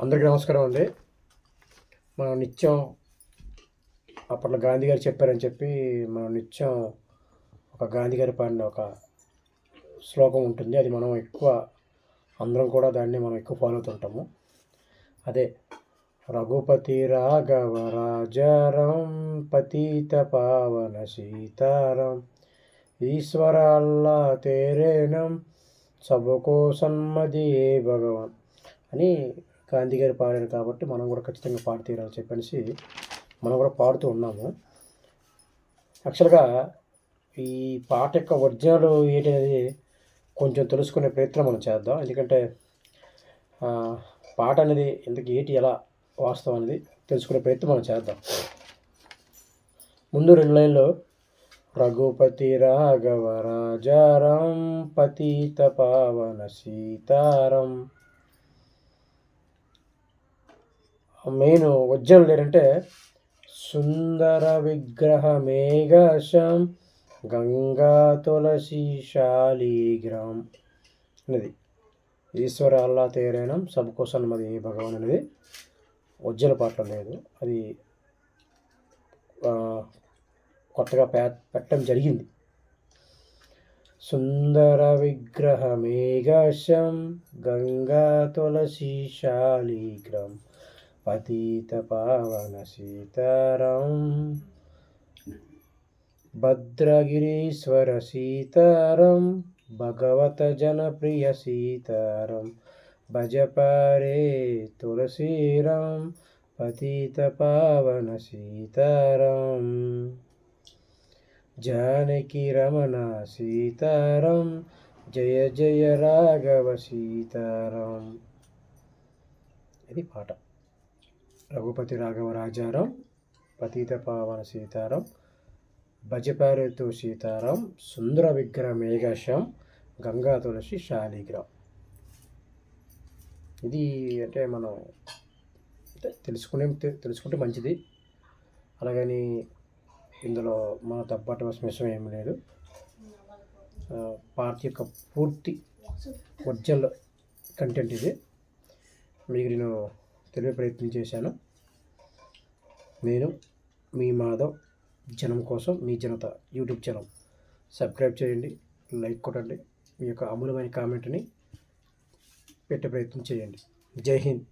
అందరికీ నమస్కారం అండి. మనం నిత్యం అప్పట్లో గాంధీ గారు చెప్పారని చెప్పి మనం నిత్యం ఒక గాంధీ గారు పాడిన ఒక శ్లోకం ఉంటుంది. అది మనం ఎక్కువ అందరం కూడా దాన్ని మనం ఎక్కువ ఫాలో అవుతుంటాము. అదే రఘుపతి రాఘవ రాజారాం పతిత పావన సీతారాం ఈశ్వర అల్లా తేరేనం సబకో సన్మది భగవాన్ అని గాంధీ గారు పాడారు. కాబట్టి మనం కూడా ఖచ్చితంగా పాడి తీరాలని చెప్పనేసి మనం కూడా పాడుతూ ఉన్నాము. యాక్చువల్గా ఈ పాట యొక్క ఒరిజినల్ ఏంటి అనేది కొంచెం తెలుసుకునే ప్రయత్నం మనం చేద్దాం. ఎందుకంటే పాట అనేది ఎందుకు ఏంటి ఎలా వాస్తవం అనేది తెలుసుకునే ప్రయత్నం మనం చేద్దాం. ముందు 2 లైన్లు రఘుపతి రాఘవ రాజారాం పతిత పావన సీతారాం. మెయిన్ ఒరిజినల్ ఏంటంటే సుందర విగ్రహమేఘశం గంగా తులసి శాలిగ్రామ్ అనేది ఈశ్వర అల్లా తేరేనం సబ్కో సన్మది భగవాన్ అనేది ఒరిజినల్ పాటలో లేదు. అది కొత్తగా పెట్టడం జరిగింది. సుందర విగ్రహమేఘశం గంగా తులసి శాలిగ్రామ్ పతిత పావన సీతారాం భద్రగిరీశ్వర సీతారాం భగవత జనప్రియ సీతారాం భజపరే తులసీరాం పతిత పావన సీతారాం జానకి రమణ సీతారాం జయ జయ రాఘవ సీతారాం. ఇది పాట. రఘుపతి రాఘవ రాజారాం పతిత పావన సీతారాం భజపారేతు సీతారాం సుందర విగ్రహ మేఘశ్యాం గంగా తులసి శాలిగ్రామ్. ఇది అంటే మనం తెలుసుకుంటే మంచిది. అలాగని ఇందులో మన తప్పట విషయం ఏమీ లేదు. పాట యొక్క పూర్తి ఒరిజినల్ కంటెంట్ ఇది మీకు నేను తెలియ ప్రయత్నం చేశాను. నేను మీ మాధవ్, జనం కోసం మీ జనత యూట్యూబ్ ఛానల్ సబ్స్క్రైబ్ చేయండి, లైక్ కొట్టండి, మీ యొక్క అమూల్యమైన కామెంట్ని పెట్టే ప్రయత్నం చేయండి. జై హింద్.